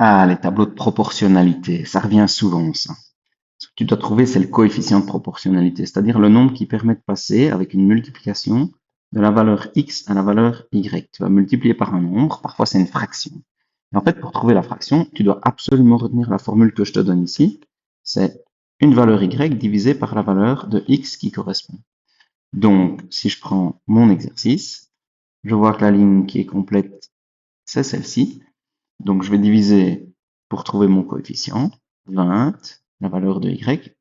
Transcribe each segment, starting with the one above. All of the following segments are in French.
Ah, les tableaux de proportionnalité, ça revient souvent, ça. Ce que tu dois trouver, c'est le coefficient de proportionnalité, c'est-à-dire le nombre qui permet de passer avec une multiplication de la valeur x à la valeur y. Tu vas multiplier par un nombre, parfois c'est une fraction. Et en fait, pour trouver la fraction, tu dois absolument retenir la formule que je te donne ici. C'est une valeur y divisée par la valeur de x qui correspond. Donc, si je prends mon exercice, je vois que la ligne qui est complète, c'est celle-ci. Donc, je vais diviser pour trouver mon coefficient, 20, la valeur de y,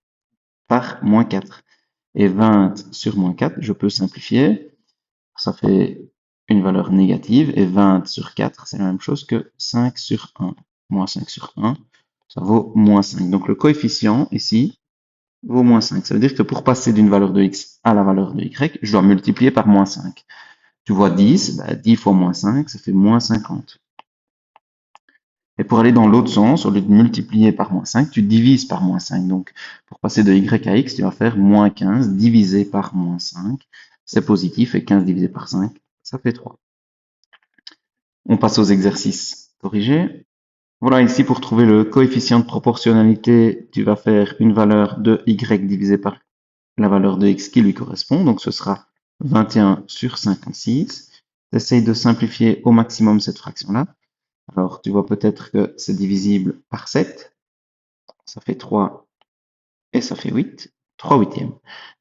par moins 4. Et 20 sur moins 4, je peux simplifier. Ça fait une valeur négative. Et 20 sur 4, c'est la même chose que 5 sur 1. Moins 5 sur 1, ça vaut moins 5. Donc, le coefficient ici vaut moins 5. Ça veut dire que pour passer d'une valeur de x à la valeur de y, je dois multiplier par moins 5. Tu vois 10, 10 fois moins 5, ça fait moins 50. Et pour aller dans l'autre sens, au lieu de multiplier par moins 5, tu divises par moins 5. Donc, pour passer de y à x, tu vas faire moins 15 divisé par moins 5. C'est positif, et 15 divisé par 5, ça fait 3. On passe aux exercices corrigés. Voilà, ici, pour trouver le coefficient de proportionnalité, tu vas faire une valeur de y divisée par la valeur de x qui lui correspond. Donc, ce sera 21 sur 56. Essaye de simplifier au maximum cette fraction-là. Alors, tu vois peut-être que c'est divisible par 7. Ça fait 3 et ça fait 8. 3 huitièmes.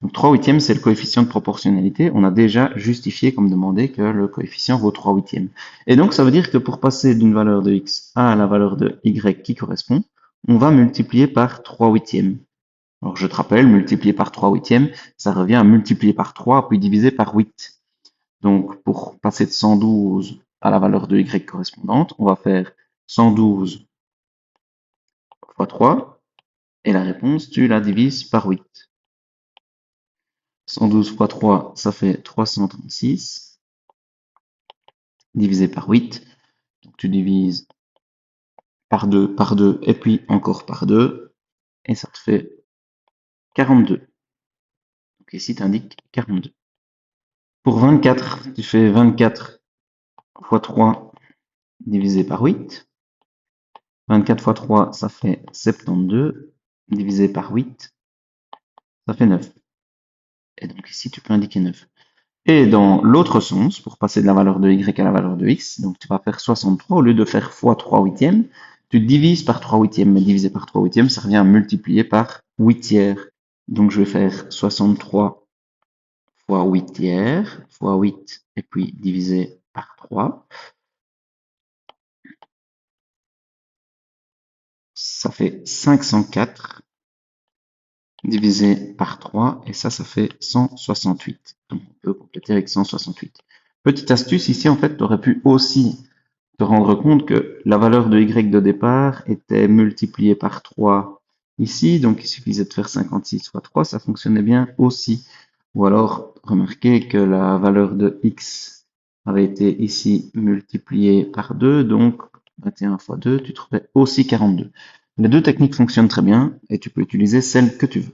Donc 3 huitièmes, c'est le coefficient de proportionnalité. On a déjà justifié, comme demandé, que le coefficient vaut 3 huitièmes. Et donc, ça veut dire que pour passer d'une valeur de x à la valeur de y qui correspond, on va multiplier par 3 huitièmes. Alors, je te rappelle, multiplier par 3 huitièmes, ça revient à multiplier par 3, puis diviser par 8. Donc, pour passer de 112 à la valeur de y correspondante, on va faire 112 fois 3, et la réponse, tu la divises par 8. 112 fois 3, ça fait 336, divisé par 8. Donc, tu divises par 2, et puis encore par 2, et ça te fait 42. Donc, ici, tu indiques 42. Pour 24, tu fais 24 fois 3 divisé par 8. 24 fois 3, ça fait 72, divisé par 8, ça fait 9. Et donc ici, tu peux indiquer 9. Et dans l'autre sens, pour passer de la valeur de y à la valeur de x, donc tu vas faire 63, au lieu de faire fois 3 huitièmes, tu divises par 3 huitièmes, mais diviser par 3 huitièmes, ça revient à multiplier par 8 tiers. Donc je vais faire 63 fois 8 tiers, fois 8, et puis diviser par 3. Ça fait 504 divisé par 3, et ça fait 168. Donc on peut compléter avec 168. Petite astuce, ici en fait, tu aurais pu aussi te rendre compte que la valeur de y de départ était multipliée par 3 ici, donc il suffisait de faire 56 fois 3, ça fonctionnait bien aussi. Ou alors, remarquez que la valeur de x avait été ici multipliée par 2, donc 21 fois 2, tu trouvais aussi 42. Les deux techniques fonctionnent très bien et tu peux utiliser celle que tu veux.